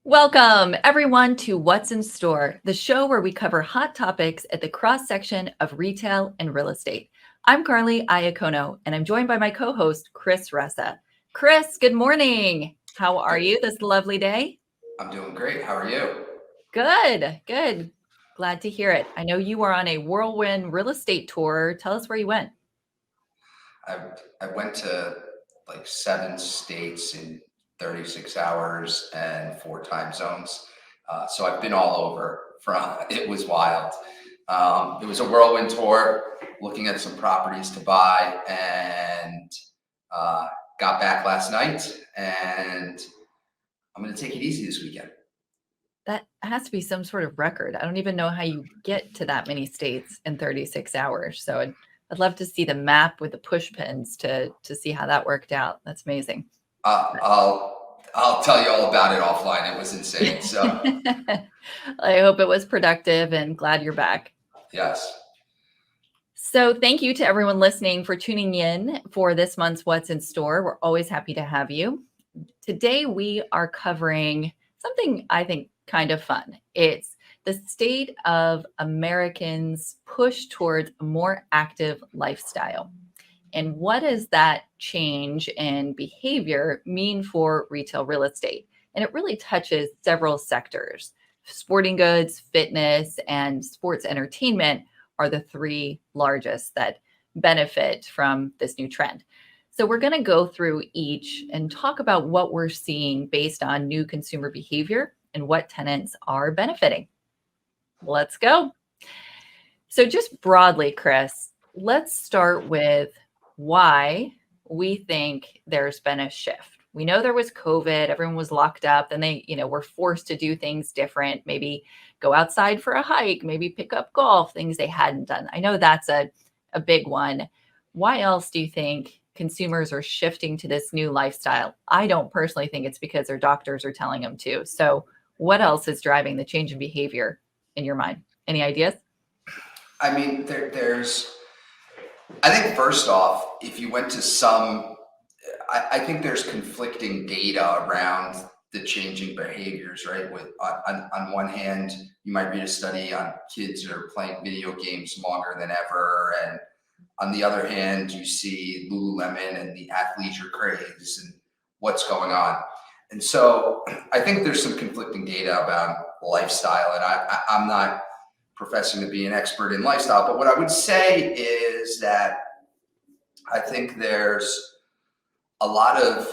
Welcome, everyone, to What's in Store, the show where we cover hot topics at the cross-section of retail and real estate. I'm Karly Iacono, and I'm joined by my co-host, Chris Ressa. Chris, good morning. How are you this lovely day? I'm doing great. How are you? Good, good. Glad to hear it. I know you were on a whirlwind real estate tour. Tell us where you went. I went to like 7 states in 36 hours and 4 time zones. So I've been all over. It was wild. It was a whirlwind tour, looking at some properties to buy, and got back last night. And I'm going to take it easy this weekend. That has to be some sort of record. I don't even know how you get to that many states in 36 hours. So I'd love to see the map with the push pins to see how that worked out. That's amazing. I'll tell you all about it offline. It was insane. So I hope it was productive and glad you're back. Yes. So thank you to everyone listening for tuning in for this month's What's in Store. We're always happy to have you. Today we are covering something I think kind of fun. It's the state of Americans' push towards a more active lifestyle. And what does that change in behavior mean for retail real estate? And it really touches several sectors. Sporting goods, fitness, and sports entertainment are the 3 largest that benefit from this new trend. So we're going to go through each and talk about what we're seeing based on new consumer behavior and what tenants are benefiting. Let's go. So just broadly, Chris, let's start with why we think there's been a shift. We know there was COVID, everyone was locked up, and they, were forced to do things different, maybe go outside for a hike, maybe pick up golf, things they hadn't done. I know that's a big one. Why else do you think consumers are shifting to this new lifestyle? I don't personally think it's because their doctors are telling them to. So what else is driving the change in behavior in your mind? Any ideas? I mean, I think first off, if you went to I think there's conflicting data around the changing behaviors, right? With on one hand, you might read a study on kids that are playing video games longer than ever, and on the other hand, you see Lululemon and the athleisure craze and what's going on. And so I think there's some conflicting data about lifestyle, and I'm not professing to be an expert in lifestyle, but what I would say is that I think there's a lot of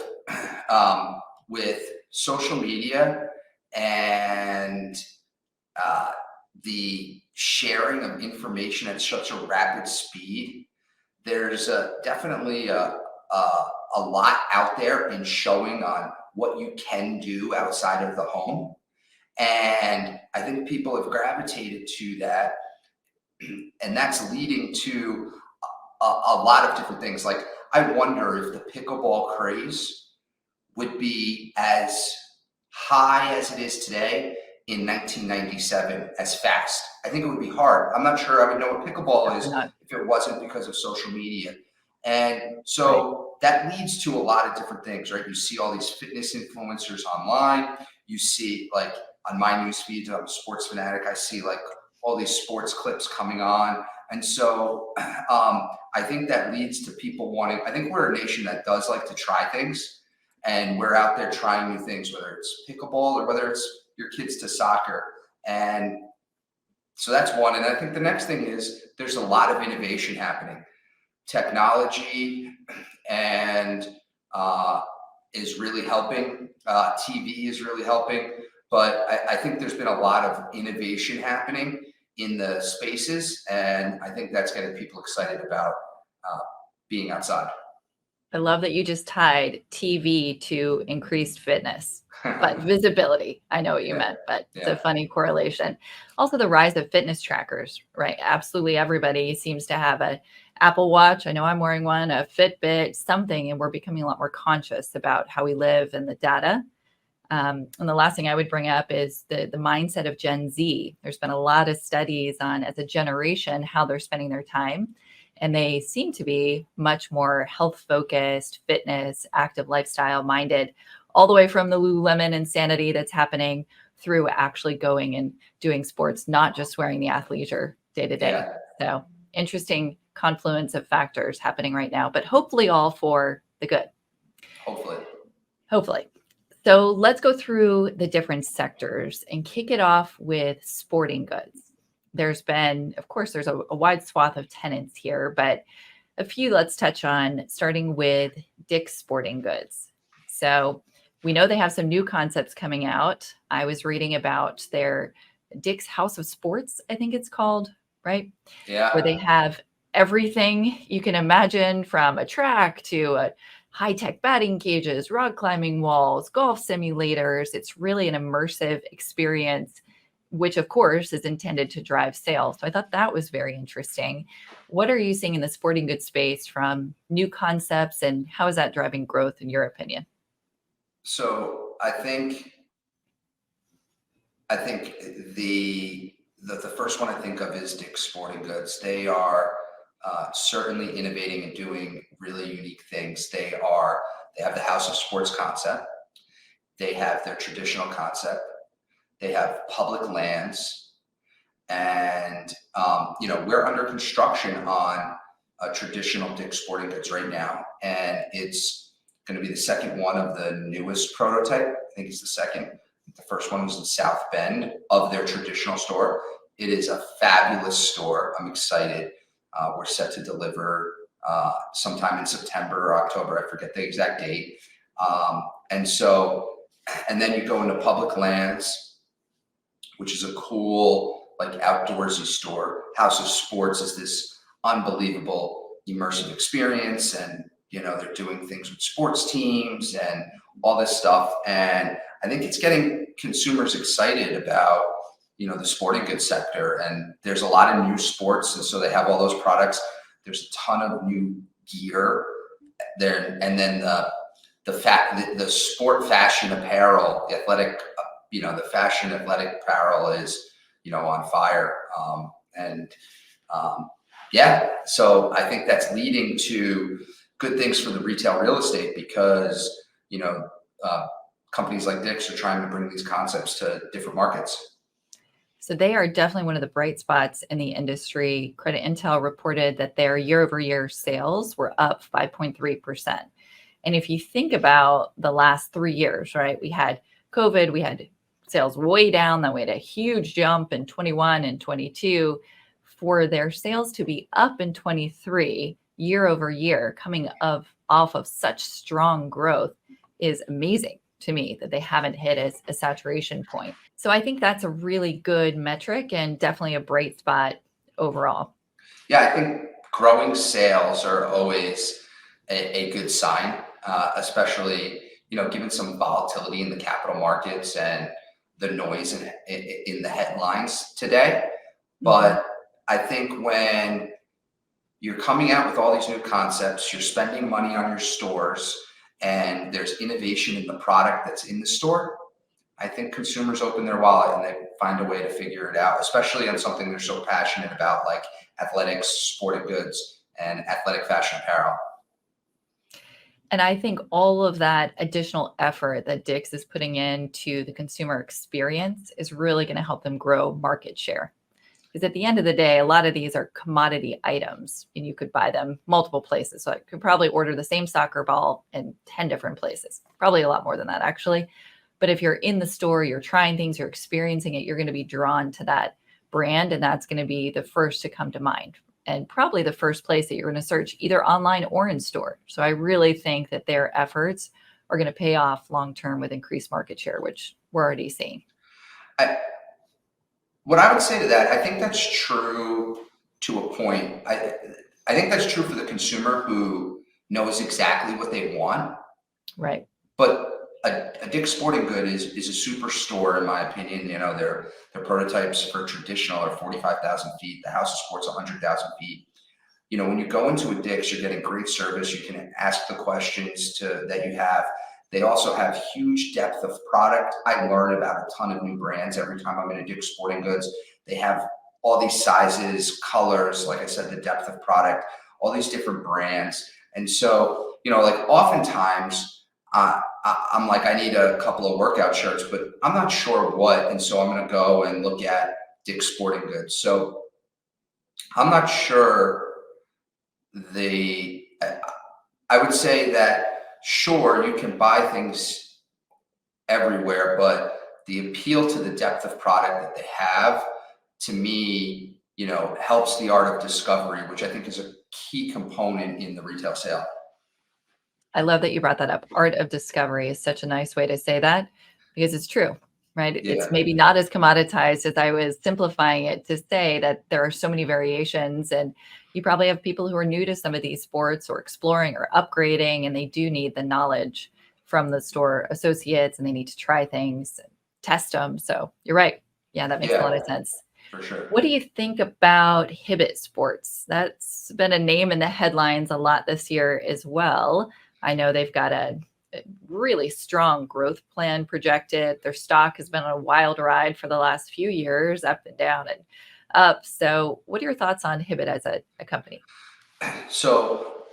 with social media and the sharing of information at such a rapid speed, there's definitely a lot out there in showing on what you can do outside of the home. And I think people have gravitated to that. And that's leading to a lot of different things. Like, I wonder if the pickleball craze would be as high as it is today in 1997 as fast. I think it would be hard. I'm not sure I would know what pickleball is if it wasn't because of social media. And so that leads to a lot of different things, right? You see all these fitness influencers online. You see, like, on my news feed, I'm a sports fanatic. I see like all these sports clips coming on. And so I think that leads to people I think we're a nation that does like to try things, and we're out there trying new things, whether it's pickleball or whether it's your kids to soccer. And so that's one. And I think the next thing is there's a lot of innovation happening. Technology and is really helping. TV is really helping. But I think there's been a lot of innovation happening in the spaces, and I think that's getting people excited about being outside. I love that you just tied TV to increased fitness, but visibility. I know what you meant, but it's a funny correlation. Also, the rise of fitness trackers, right? Absolutely everybody seems to have an Apple Watch. I know I'm wearing one, a Fitbit, something, and we're becoming a lot more conscious about how we live and the data. And the last thing I would bring up is the mindset of Gen Z. There's been a lot of studies on, as a generation, how they're spending their time. And they seem to be much more health focused, fitness, active lifestyle minded, all the way from the Lululemon insanity that's happening through actually going and doing sports, not just wearing the athleisure day to day. Yeah, So interesting confluence of factors happening right now, but hopefully all for the good. hopefully. Hopefully. So let's go through the different sectors and kick it off with sporting goods. There's been, of course, there's a wide swath of tenants here, but a few let's touch on, starting with Dick's Sporting Goods. So we know they have some new concepts coming out. I was reading about their Dick's House of Sports, I think it's called, right? Where they Yeah. have everything you can imagine, from a track to a high-tech batting cages, rock climbing walls, golf simulators. It's really an immersive experience, which of course is intended to drive sales. So I thought that was very interesting. What are you seeing in the sporting goods space from new concepts, and how is that driving growth in your opinion? So I think the first one I think of is Dick's Sporting Goods. They are certainly innovating and doing really unique things. They have the House of Sports concept. They have their traditional concept. They have public lands, and we're under construction on a traditional Dick's Sporting Goods right now, and it's going to be the second one of the newest prototype. I think it's the second. The first one was in South Bend of their traditional store. It is a fabulous store. I'm excited. We're set to deliver sometime in September or October. I forget the exact date. And then you go into public lands, which is a cool, like, outdoorsy store. House of Sports is this unbelievable immersive experience, and they're doing things with sports teams and all this stuff. And I think it's getting consumers excited about the sporting goods sector. And there's a lot of new sports, and so they have all those products. There's a ton of new gear there, and then the sport fashion apparel, the athletic, the fashion athletic apparel is on fire. Yeah, so I think that's leading to good things for the retail real estate, because companies like Dick's are trying to bring these concepts to different markets. So they are definitely one of the bright spots in the industry. Credit Intel reported that their year-over-year sales were up 5.3%. And if you think about the last 3 years, right, we had COVID, we had sales way down, then we had a huge jump in 21 and 22. For their sales to be up in 23 year over year, coming off of such strong growth, is amazing to me, that they haven't hit a saturation point. So I think that's a really good metric and definitely a bright spot overall. Yeah, I think growing sales are always a good sign, especially given some volatility in the capital markets and the noise in the headlines today. But I think when you're coming out with all these new concepts, you're spending money on your stores, and there's innovation in the product that's in the store, I think consumers open their wallet and they find a way to figure it out, especially on something they're so passionate about, like athletics, sporting goods, and athletic fashion apparel. And I think all of that additional effort that Dick's is putting into the consumer experience is really going to help them grow market share. Because at the end of the day, a lot of these are commodity items, and you could buy them multiple places. So I could probably order the same soccer ball in 10 different places, probably a lot more than that, actually. But if you're in the store, you're trying things, you're experiencing it, you're going to be drawn to that brand, and that's going to be the first to come to mind, and probably the first place that you're going to search, either online or in store. So I really think that their efforts are going to pay off long term with increased market share, which we're already seeing. What I would say to that, I think that's true to a point. I think that's true for the consumer who knows exactly what they want. Right. But a Dick's Sporting Good is a superstore, in my opinion. Their prototypes for traditional are 45,000 feet. The House of Sports 100,000 feet. When you go into a Dick's, you're getting great service. You can ask the questions that you have. They also have huge depth of product. I learn about a ton of new brands every time I'm in a Dick's Sporting Goods. They have all these sizes, colors, like I said, the depth of product. all these different brands. And so, like oftentimes I'm like, I need a couple of workout shirts, but I'm not sure what. And so I'm going to go and look at Dick's Sporting Goods. So I'm not sure the, I would say that sure, you can buy things everywhere, but the appeal to the depth of product that they have, to me, helps the art of discovery, which I think is a key component in the retail sale. I love that you brought that up. Art of discovery is such a nice way to say that because it's true, right? It's Yeah, maybe not as commoditized as I was simplifying it to say that there are so many variations. And you probably have people who are new to some of these sports or exploring or upgrading, and they do need the knowledge from the store associates and they need to try things, test them. So you're right. Yeah, that makes a lot yeah, of sense. for sure. What do you think about Hibbett Sports? That's been a name in the headlines a lot this year as well. I know they've got a really strong growth plan projected. Their stock has been on a wild ride for the last few years, up and down and up. So, what are your thoughts on Hibbett as a company? So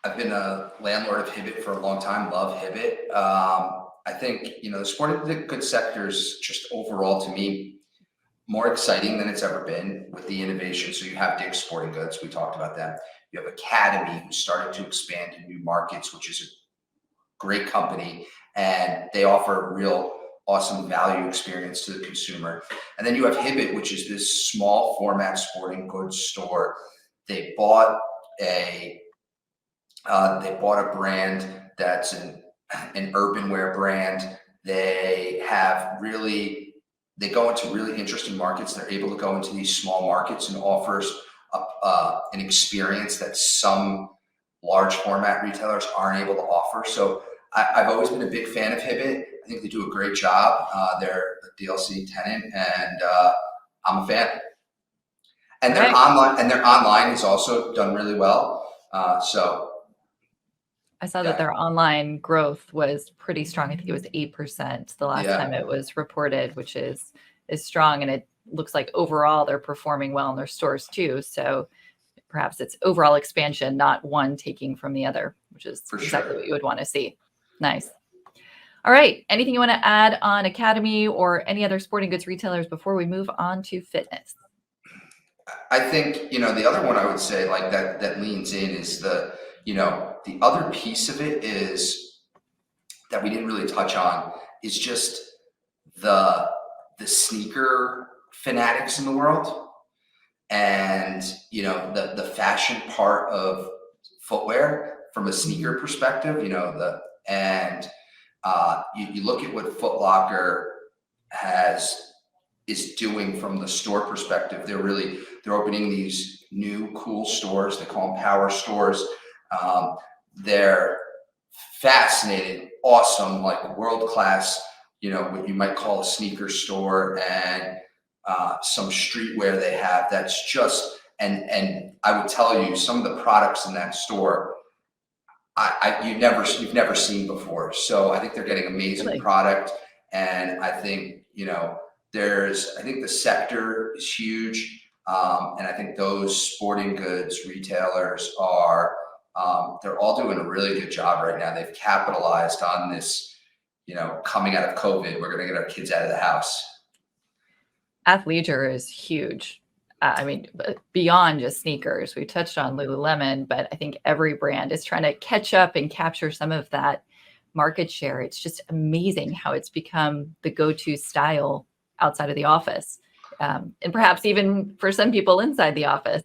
I've been a landlord of Hibbett for a long time, love Hibbett. I think, the sporting goods sector is just overall to me more exciting than it's ever been with the innovation. So you have Dick's Sporting Goods, we talked about that. You have Academy, who's starting to expand in new markets, which is a great company, and they offer a real awesome value experience to the consumer. And then you have Hibbett, which is this small format sporting goods store. They bought a brand that's an urban wear brand. They go into really interesting markets. They're able to go into these small markets and offers an experience that some large format retailers aren't able to offer. So I've always been a big fan of Hibbett. I think they do a great job. They're a DLC tenant, and I'm a fan. And Right. their online has also done really well. So I saw that yeah, their online growth was pretty strong. I think it was 8% the last yeah, time it was reported, which is strong. And it looks like overall they're performing well in their stores too. So perhaps it's overall expansion, not one taking from the other, which is for exactly sure. what you would want to see. Nice. All right. Anything you want to add on Academy or any other sporting goods retailers before we move on to fitness? I think, the other one I would say like that leans in is the other piece of it is that we didn't really touch on is just the sneaker fanatics in the world, and the fashion part of footwear from a sneaker Mhm. perspective, and you look at what Foot Locker has is doing from the store perspective. They're opening these new cool stores. They call them power stores. They're fascinating, awesome, like world class. What you might call a sneaker store, and some streetwear they have. That's just and I would tell you some of the products in that store you've never seen before. So I think they're getting amazing Really? product, and I think I think the sector is huge, and I think those sporting goods retailers are they're all doing a really good job right now. They've capitalized on this, coming out of COVID. We're going to get our kids out of the house. Athleisure is huge. I mean, beyond just sneakers, we touched on Lululemon, but I think every brand is trying to catch up and capture some of that market share. It's just amazing how it's become the go-to style outside of the office, and perhaps even for some people inside the office.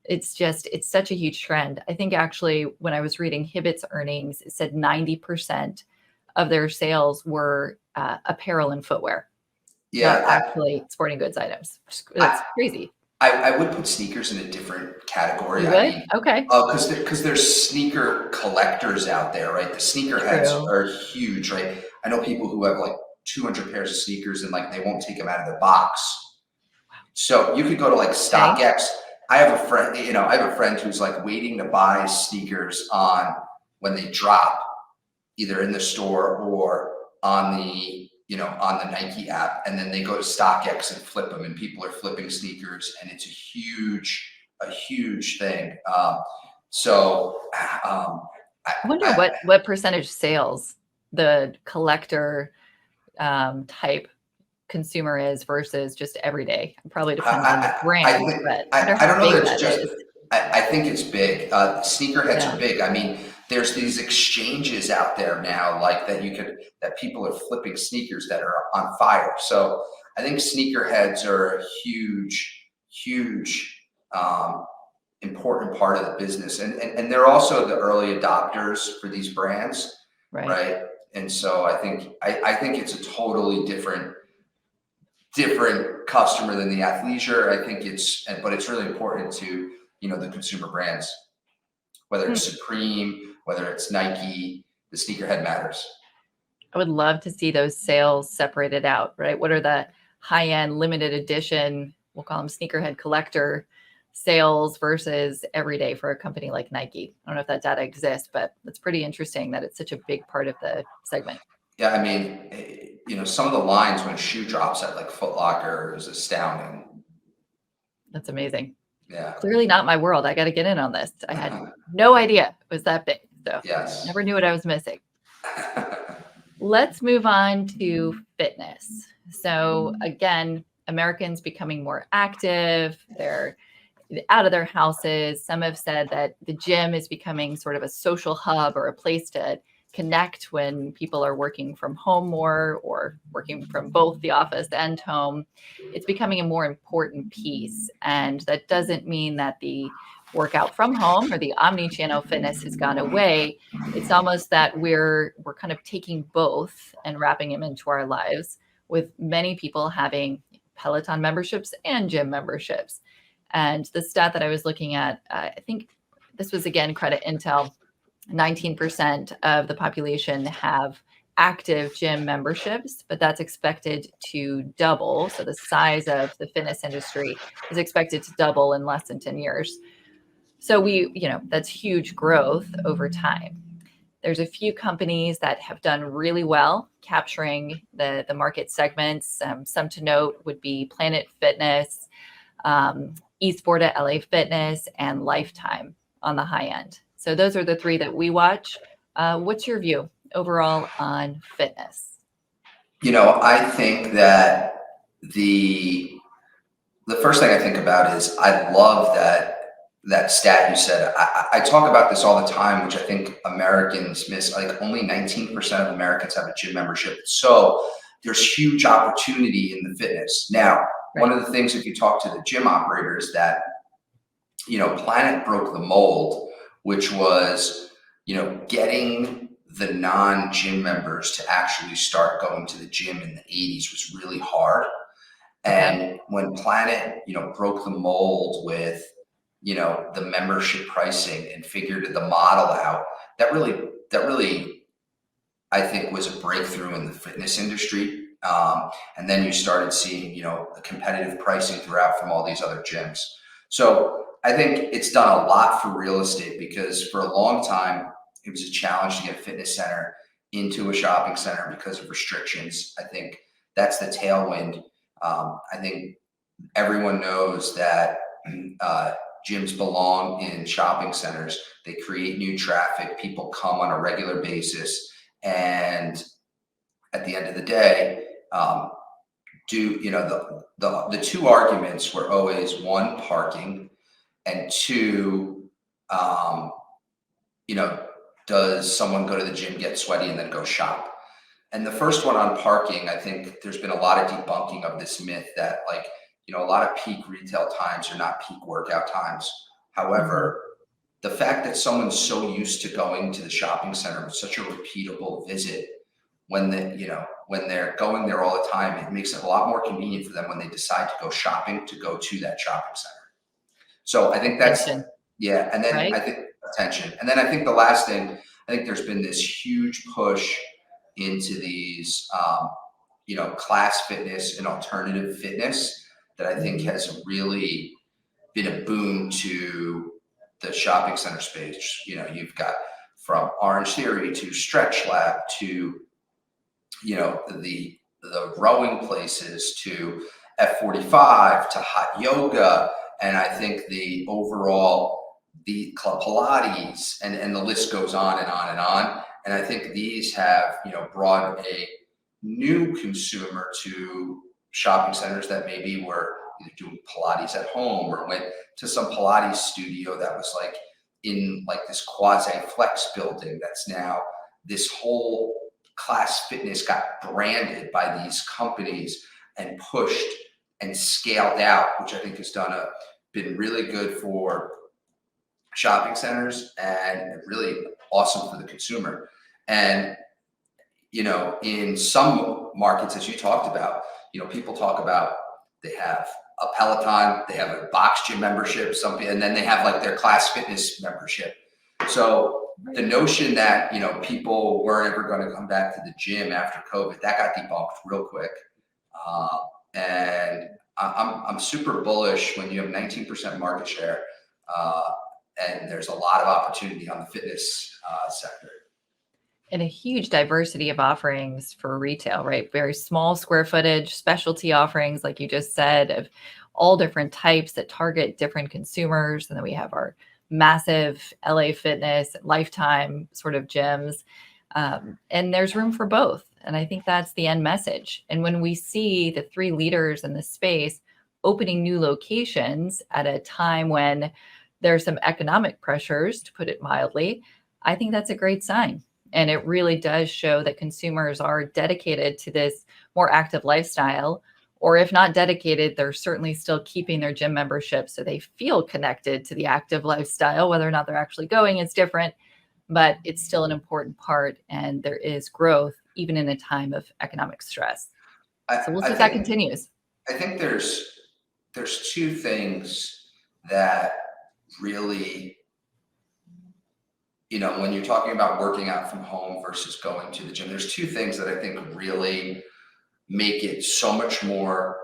It's such a huge trend. I think actually when I was reading Hibbett's earnings, it said 90% of their sales were apparel and footwear, not Yeah, actually sporting goods items. I, That's crazy. I would put sneakers in a different category. You I would? mean, Okay. because there's sneaker collectors out there, right? The sneaker heads True. are huge, right? I know people who have like 200 pairs of sneakers and like they won't take them out of the box. So you could go to like Okay. StockX. I have a friend who's like waiting to buy sneakers on when they drop, either in the store or on the Nike app, and then they go to StockX and flip them, and people are flipping sneakers, and it's a a huge thing. So I, I wonder I, what percentage sales the collector type consumer is versus just everyday. It probably depends on the I brand, think but I wonder I how don't know big that it's that just. is. I think it's big. Sneakerheads Yeah, are big. I mean, there's these exchanges out there now, like that people are flipping sneakers that are on fire. So I think sneakerheads are a huge, um, important part of the business, and they're also the early adopters for these brands, right. right? And so I think it's a totally different customer than the athleisure. I think but it's really important to, the consumer brands, whether Hmm. it's Supreme, whether it's Nike, the sneakerhead matters. I would love to see those sales separated out, right? What are the high-end limited edition, we'll call them sneakerhead collector sales versus everyday for a company like Nike? I don't know if that data exists, but it's pretty interesting that it's such a big part of the segment. Yeah, I mean, some of the lines when shoe drops at like Foot Locker is astounding. That's amazing. Yeah. Clearly not my world. I got to get in on this. I had no idea it was that big. So Yes. never knew what I was missing. Let's move on to fitness. So again, Americans becoming more active. They're out of their houses. Some have said that the gym is becoming sort of a social hub or a place to connect when people are working from home more or working from both the office and home. It's becoming a more important piece. And that doesn't mean that the workout from home or the omni-channel fitness has gone away. It's almost that we're kind of taking both and wrapping them into our lives, with many people having Peloton memberships and gym memberships. And the stat that I was looking at, I think this was again credit Intel, 19% of the population have active gym memberships, but that's expected to double. So the size of the fitness industry is expected to double in less than 10 years. So that's huge growth over time. There's a few companies that have done really well capturing the market segments. Some to note would be Planet Fitness, eSport at LA Fitness, and Lifetime on the high end. So those are the three that we watch. What's your view overall on fitness? I think that the first thing I think about is I love that stat you said. I talk about this all the time, which I think Americans miss. Like only 19% of Americans have a gym membership. So there's huge opportunity in the fitness. Now, one Right. of the things, if you talk to the gym operators, that, Planet broke the mold, which was, getting the non-gym members to actually start going to the gym in the 80s was really hard. Okay. And when Planet, broke the mold with, the membership pricing and figured the model out, that really, I think, was a breakthrough in the fitness industry. And then you started seeing, the competitive pricing throughout from all these other gyms. So I think it's done a lot for real estate, because for a long time, it was a challenge to get a fitness center into a shopping center because of restrictions. I think that's the tailwind. I think everyone knows that gyms belong in shopping centers. They create new traffic. People come on a regular basis. And at the end of the day, the two arguments were always, one, parking, and two, um, you know, does someone go to the gym, get sweaty, and then go shop? And the first one on parking, I think there's been a lot of debunking of this myth that, like, a lot of peak retail times are not peak workout times. Mhm. However, the fact that someone's so used to going to the shopping center with such a repeatable visit, when they're going there all the time, it makes it a lot more convenient for them when they decide to go shopping to go to that shopping center. So I think that's, Attention, yeah. And then right? I think attention. And then I think the last thing, I think there's been this huge push into these, class fitness and alternative fitness that I think Mhm. has really been a boon to the shopping center space. You've got from Orange Theory to Stretch Lab to, the rowing places to F45 to hot yoga. And I think the overall, the Club Pilates and the list goes on and on and on. And I think these have, brought a new consumer to shopping centers that maybe were either doing Pilates at home or went to some Pilates studio that was like in like this quasi flex building that's now this whole class fitness got branded by these companies and pushed and scaled out, which I think has been really good for shopping centers and really awesome for the consumer. And in some markets, as you talked about, people talk about they have a Peloton, they have a box gym membership, and then they have like their class fitness membership. So the notion that people weren't ever going to come back to the gym after COVID, that got debunked real quick. And I'm super bullish when you have 19% market share, and there's a lot of opportunity on the fitness sector. And a huge diversity of offerings for retail, right? Very small square footage, specialty offerings, like you just said, of all different types that target different consumers. And then we have our massive LA Fitness, Lifetime sort of gyms. And there's room for both. And I think that's the end message. And when we see the three leaders in the space opening new locations at a time when there's some economic pressures, to put it mildly, I think that's a great sign. And it really does show that consumers are dedicated to this more active lifestyle, or if not dedicated, they're certainly still keeping their gym membership so they feel connected to the active lifestyle. Whether or not they're actually going is different, but it's still an important part. And there is growth even in a time of economic stress. So we'll see if that continues. I think there's two things that really, when you're talking about working out from home versus going to the gym, there's two things that I think really make it so much more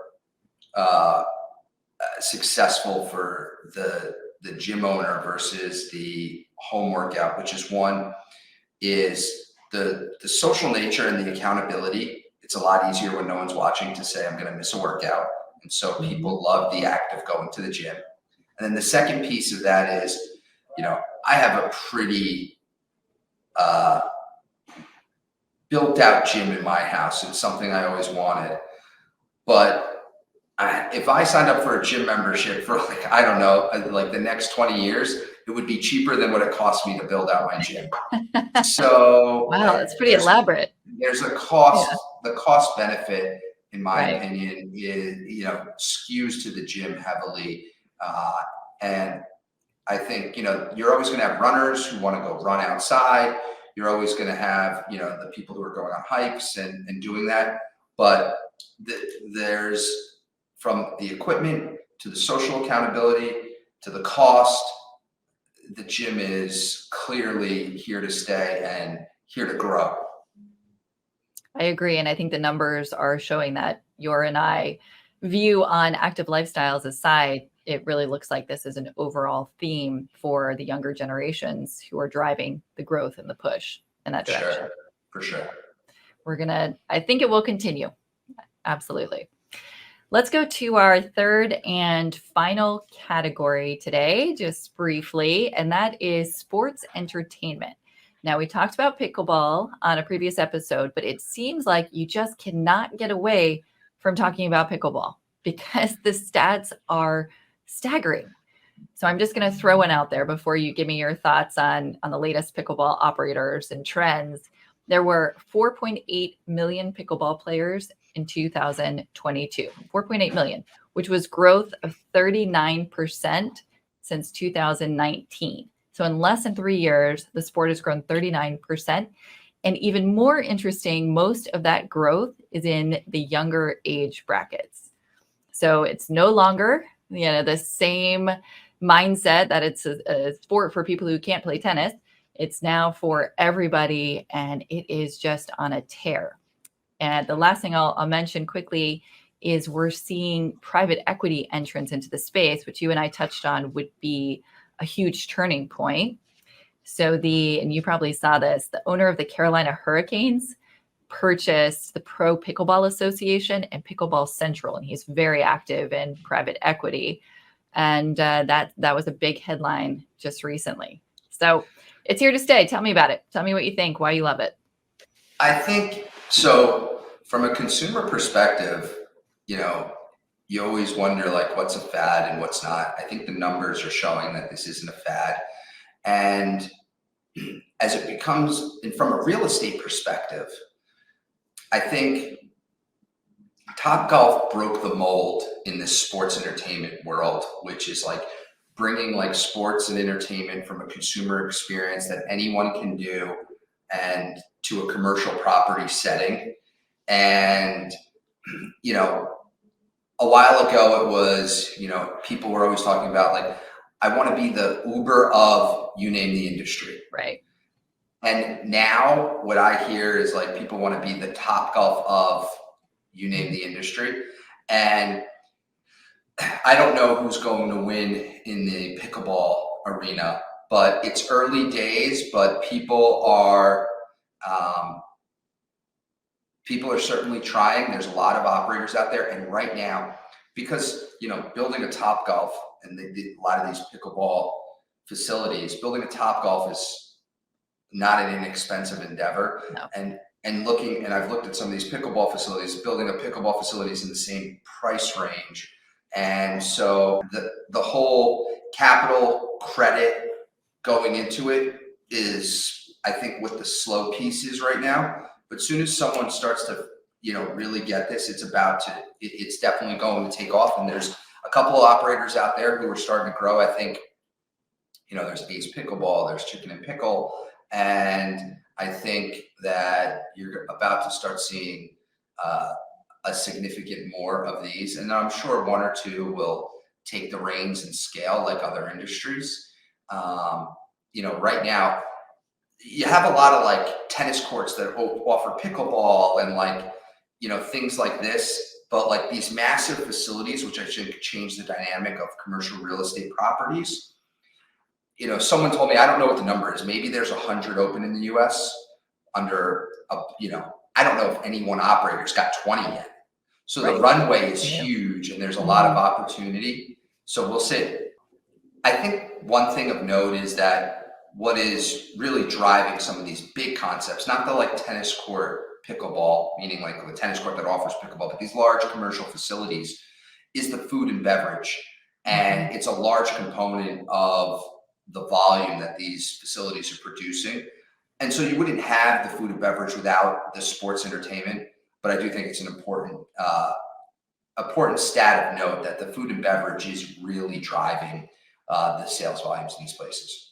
successful for the gym owner versus the home workout, which is one is the social nature and the accountability. It's a lot easier when no one's watching to say, I'm going to miss a workout. And so people love the act of going to the gym. And then the second piece of that is, I have a pretty built out gym in my house. It's something I always wanted. But if I signed up for a gym membership for like the next 20 years, it would be cheaper than what it cost me to build out my gym. So wow, that's pretty elaborate. There's a cost. Yeah. The cost benefit, in my opinion, is skews to the gym heavily, and I think you're always going to have runners who want to go run outside. You're always going to have the people who are going on hikes and doing that. But there's, from the equipment to the social accountability to the cost, the gym is clearly here to stay and here to grow. I agree. And I think the numbers are showing that. Your and I view on active lifestyles aside, it really looks like this is an overall theme for the younger generations who are driving the growth and the push in that direction. Sure, for sure. I think it will continue. Absolutely. Let's go to our third and final category today, just briefly, and that is sports entertainment. Now, we talked about pickleball on a previous episode, but it seems like you just cannot get away from talking about pickleball because the stats are staggering. So I'm just going to throw one out there before you give me your thoughts on the latest pickleball operators and trends. There were 4.8 million pickleball players in 2022, 4.8 million, which was growth of 39% since 2019. So in less than 3 years, the sport has grown 39%. And even more interesting, most of that growth is in the younger age brackets. So it's no longer, the same mindset that it's a sport for people who can't play tennis. It's now for everybody, and it is just on a tear. And the last thing I'll mention quickly is we're seeing private equity entrance into the space, which you and I touched on would be a huge turning point. So and you probably saw this, the owner of the Carolina Hurricanes purchased the Pro Pickleball Association and Pickleball Central, and he's very active in private equity. And that was a big headline just recently. So it's here to stay. Tell me about it. Tell me what you think, why you love it. I think so. From a consumer perspective, you always wonder like what's a fad and what's not. I think the numbers are showing that this isn't a fad. And as it becomes, and from a real estate perspective, I think Topgolf broke the mold in this sports entertainment world, which is like bringing like sports and entertainment from a consumer experience that anyone can do and to a commercial property setting. And, a while ago it was, people were always talking about like, I want to be the Uber of you name the industry. Right. And now what I hear is like people want to be the Topgolf of you name the industry. And I don't know who's going to win in the pickleball arena, but it's early days, but people are certainly trying. There's a lot of operators out there. And right now, because, building a Topgolf and a lot of these pickleball facilities, building a Topgolf is not an inexpensive endeavor. No. And I've looked at some of these pickleball facilities, building a pickleball facility is in the same price range. And so the whole capital credit going into it is, I think, what the slow piece is right now. But as soon as someone starts to, really get this, it's definitely going to take off. And there's a couple of operators out there who are starting to grow. I think, there's Ace Pickleball, there's Chicken and Pickle. And I think that you're about to start seeing a significant more of these. And I'm sure one or two will take the reins and scale like other industries. Right now, you have a lot of like tennis courts that offer pickleball and like, things like this, but like these massive facilities, which I think change the dynamic of commercial real estate properties. Someone told me, I don't know what the number is. Maybe there's 100 open in the US under, I don't know if any one operator's got 20 yet. So the runway is huge and there's a lot of opportunity. So we'll see. I think one thing of note is that what is really driving some of these big concepts, not the like tennis court pickleball, meaning like the tennis court that offers pickleball, but these large commercial facilities, is the food and beverage. And it's a large component of the volume that these facilities are producing. And so you wouldn't have the food and beverage without the sports entertainment. But I do think it's an important stat of note that the food and beverage is really driving the sales volumes in these places.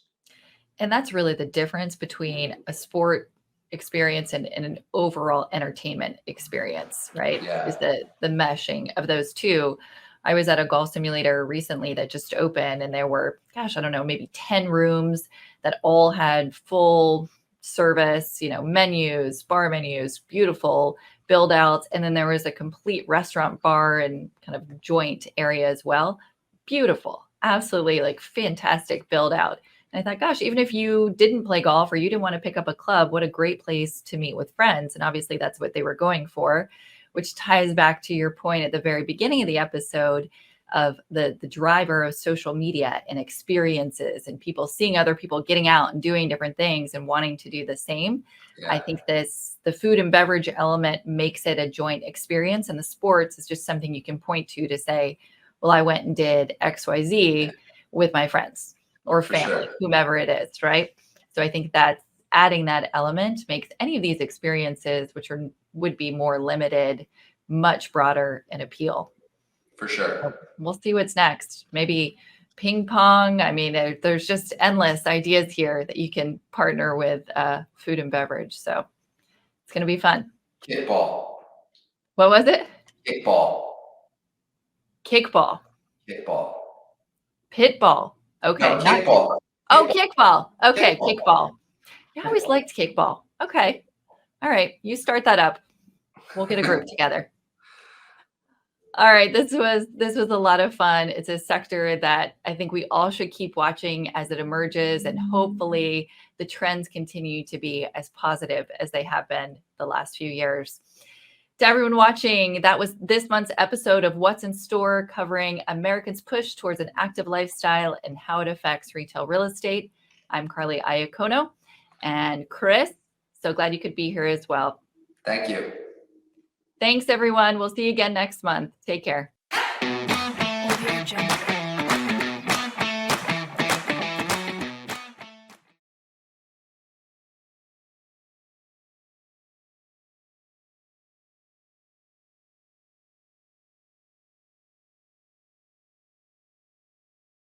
And that's really the difference between a sport experience and an overall entertainment experience, right? Yeah. Is the meshing of those two. I was at a golf simulator recently that just opened, and there were, I don't know, maybe 10 rooms that all had full service, menus, bar menus, beautiful build outs. And then there was a complete restaurant bar and kind of joint area as well. Beautiful, absolutely like fantastic build out. And I thought, gosh, even if you didn't play golf or you didn't want to pick up a club, what a great place to meet with friends. And obviously that's what they were going for, which ties back to your point at the very beginning of the episode of the driver of social media and experiences and people seeing other people getting out and doing different things and wanting to do the same. Yeah. I think the food and beverage element makes it a joint experience, and the sports is just something you can point to say, well, I went and did XYZ with my friends or family, whomever it is, right? So I think that adding that element makes any of these experiences, which would be more limited, much broader in appeal. For sure. So we'll see what's next. Maybe ping pong. I mean, there's just endless ideas here that you can partner with food and beverage. So it's going to be fun. Kickball. What was it? Kickball. Kickball. Kickball. Pitball. Okay. No, kickball. Kickball. Okay, kickball. I always liked kickball. Okay. All right. You start that up. We'll get a group together. All right. This was a lot of fun. It's a sector that I think we all should keep watching as it emerges, and hopefully the trends continue to be as positive as they have been the last few years. To everyone watching, that was this month's episode of What's in Store, covering Americans' push towards an active lifestyle and how it affects retail real estate. I'm Karly Iacono, and Chris, so glad you could be here as well. Thank you. Thanks, everyone. We'll see you again next month. Take care. Audio Jungle.